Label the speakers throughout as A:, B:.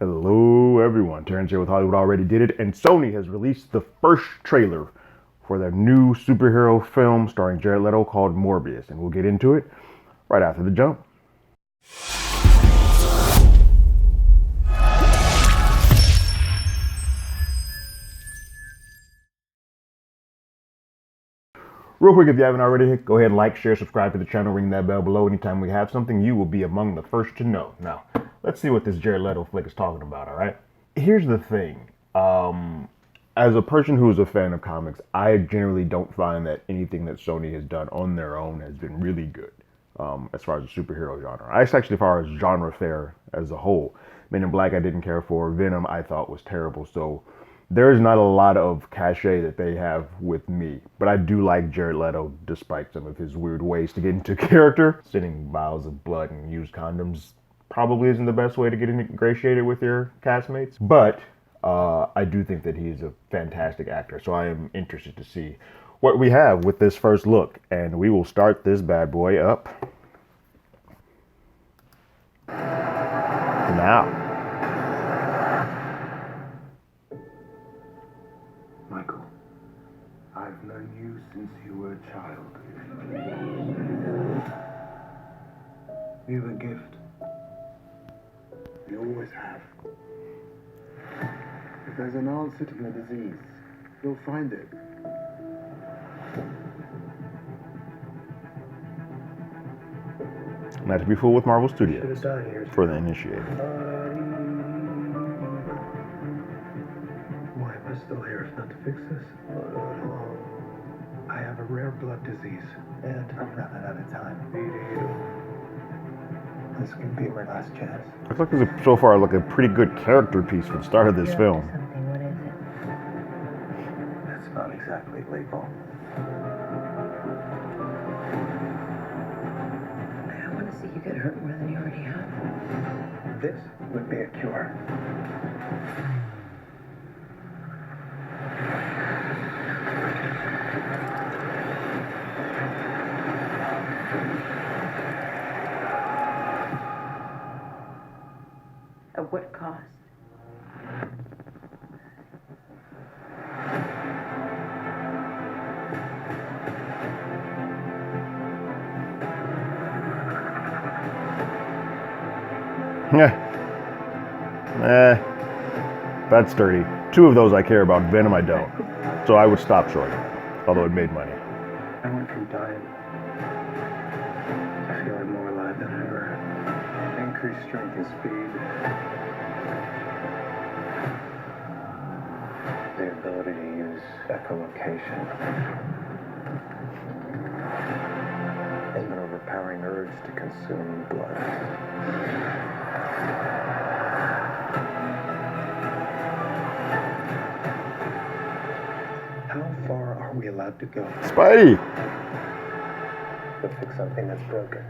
A: Hello everyone, Terrence here with Hollywood Already Did It, and Sony has released the first trailer for their new superhero film starring Jared Leto called Morbius, and we'll get into it right after the jump. Real quick, if you haven't already, go ahead and like, share, subscribe to the channel, ring that bell below. Anytime we have something, you will be among the first to know. Now, let's see what this Jared Leto flick is talking about, all right? Here's the thing. As a person who is a fan of comics, I generally don't find that anything that Sony has done on their own has been really good, as far as the superhero genre. Actually, as far as genre fare as a whole. Men in Black I didn't care for. Venom I thought was terrible. So there's not a lot of cachet that they have with me. But I do like Jared Leto, despite some of his weird ways to get into character. Sending vials of blood and used condoms probably isn't the best way to get ingratiated with your castmates. But I do think that he's a fantastic actor. So I am interested to see what we have with this first look. And we will start this bad boy up now.
B: Michael, I've known you since you were a child. You're a gift. You always have. If there's an answer to your disease, you'll find it.
A: Not to be fooled with Marvel Studios for the initiated.
B: Why am I still here if not to fix this? I have a rare blood disease, and I'm running out of time. This could be my last chance.
A: Looks like this is so far like a pretty good character piece for the start of this film.
C: What is it?
B: That's not exactly legal.
C: I want to see you get hurt more than you already have.
B: This would be a cure.
C: At what cost?
A: That's sturdy. Two of those I care about. Venom I don't. So I would stop short, although it made money.
B: I went from dying to feeling more alive than ever. Increased strength and speed. The ability to use echolocation. And an overpowering urge to consume blood. How far are we allowed to go
A: Spidey!
B: to fix something that's broken?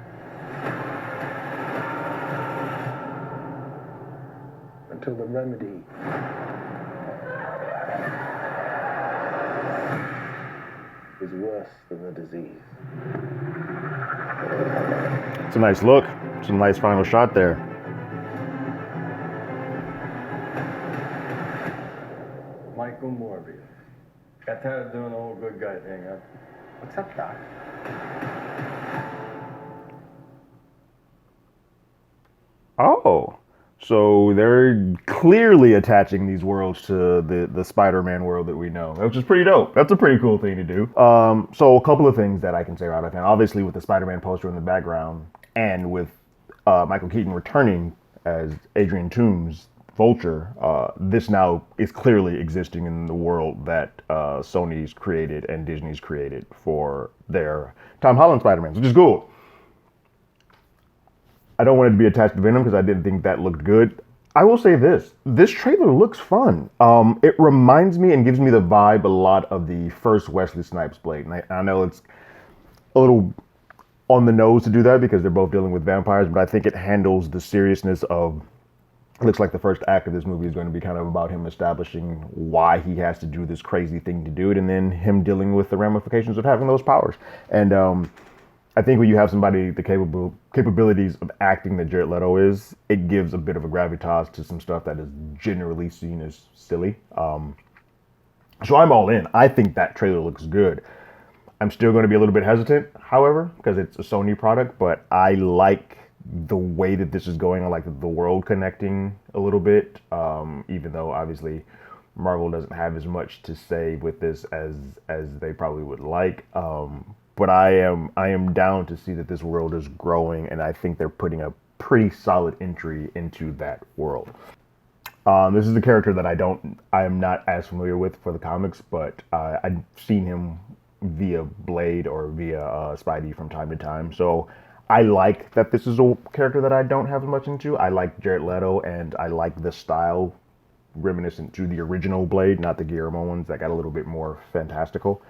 B: Until the remedy is worse than the disease.
A: It's a nice look. It's a nice final shot there.
D: Michael Morbius. Got tired of doing the whole good guy thing, huh?
B: What's up, Doc?
A: Oh. So they're clearly attaching these worlds to the Spider-Man world that we know, which is pretty dope. That's a pretty cool thing to do. So a couple of things that I can say right off hand. Obviously, with the Spider-Man poster in the background, and with Michael Keaton returning as Adrian Toomes' Vulture, this now is clearly existing in the world that Sony's created and Disney's created for their Tom Holland Spider-Man, which is cool. I don't want it to be attached to Venom because I didn't think that looked good. I will say this trailer looks fun. It reminds me and gives me the vibe a lot of the first Wesley Snipes Blade. And I know it's a little on the nose to do that because they're both dealing with vampires, but I think it handles the seriousness of, it looks like the first act of this movie is going to be kind of about him establishing why he has to do this crazy thing to do it, and then him dealing with the ramifications of having those powers. And I think when you have somebody the capabilities of acting that Jared Leto is, it gives a bit of a gravitas to some stuff that is generally seen as silly. So I'm all in. I think that trailer looks good. I'm still going to be a little bit hesitant, however, because it's a Sony product, but I like the way that this is going. I like the world connecting a little bit, even though obviously Marvel doesn't have as much to say with this as they probably would like. But I am down to see that this world is growing, and I think they're putting a pretty solid entry into that world. This is a character that I am not as familiar with for the comics, but I've seen him via Blade or via Spidey from time to time. So I like that this is a character that I don't have much into. I like Jared Leto, and I like the style reminiscent to the original Blade, not the Guillermo ones that got a little bit more fantastical.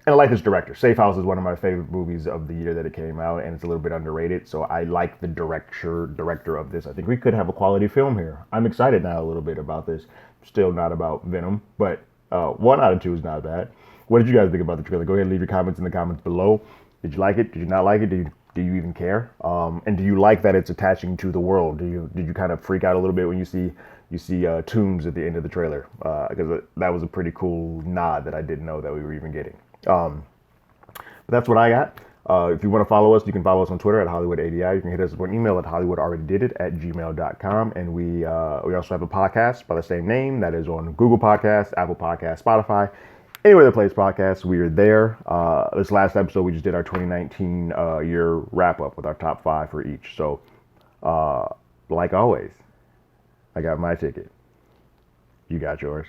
A: And I like this director. Safe House is one of my favorite movies of the year that it came out, and it's a little bit underrated. So I like the director of this. I think we could have a quality film here. I'm excited now a little bit about this. Still not about Venom, but 1 out of 2 is not bad. What did you guys think about the trailer? Go ahead and leave your comments in the comments below. Did you like it? Did you not like it? Do you even care? And do you like that it's attaching to the world? Did you kind of freak out a little bit when you see tombs at the end of the trailer? Because that was a pretty cool nod that I didn't know that we were even getting. But that's what I got. If you want to follow us, you can follow us on Twitter at HollywoodADI. You can hit us with an email at HollywoodAlreadyDidIt@gmail.com. And we also have a podcast by the same name that is on Google Podcasts, Apple Podcasts, Spotify, anywhere that plays podcasts. We are there. This last episode, we just did our 2019 year wrap up with our top 5 for each. So, like always, I got my ticket. You got yours.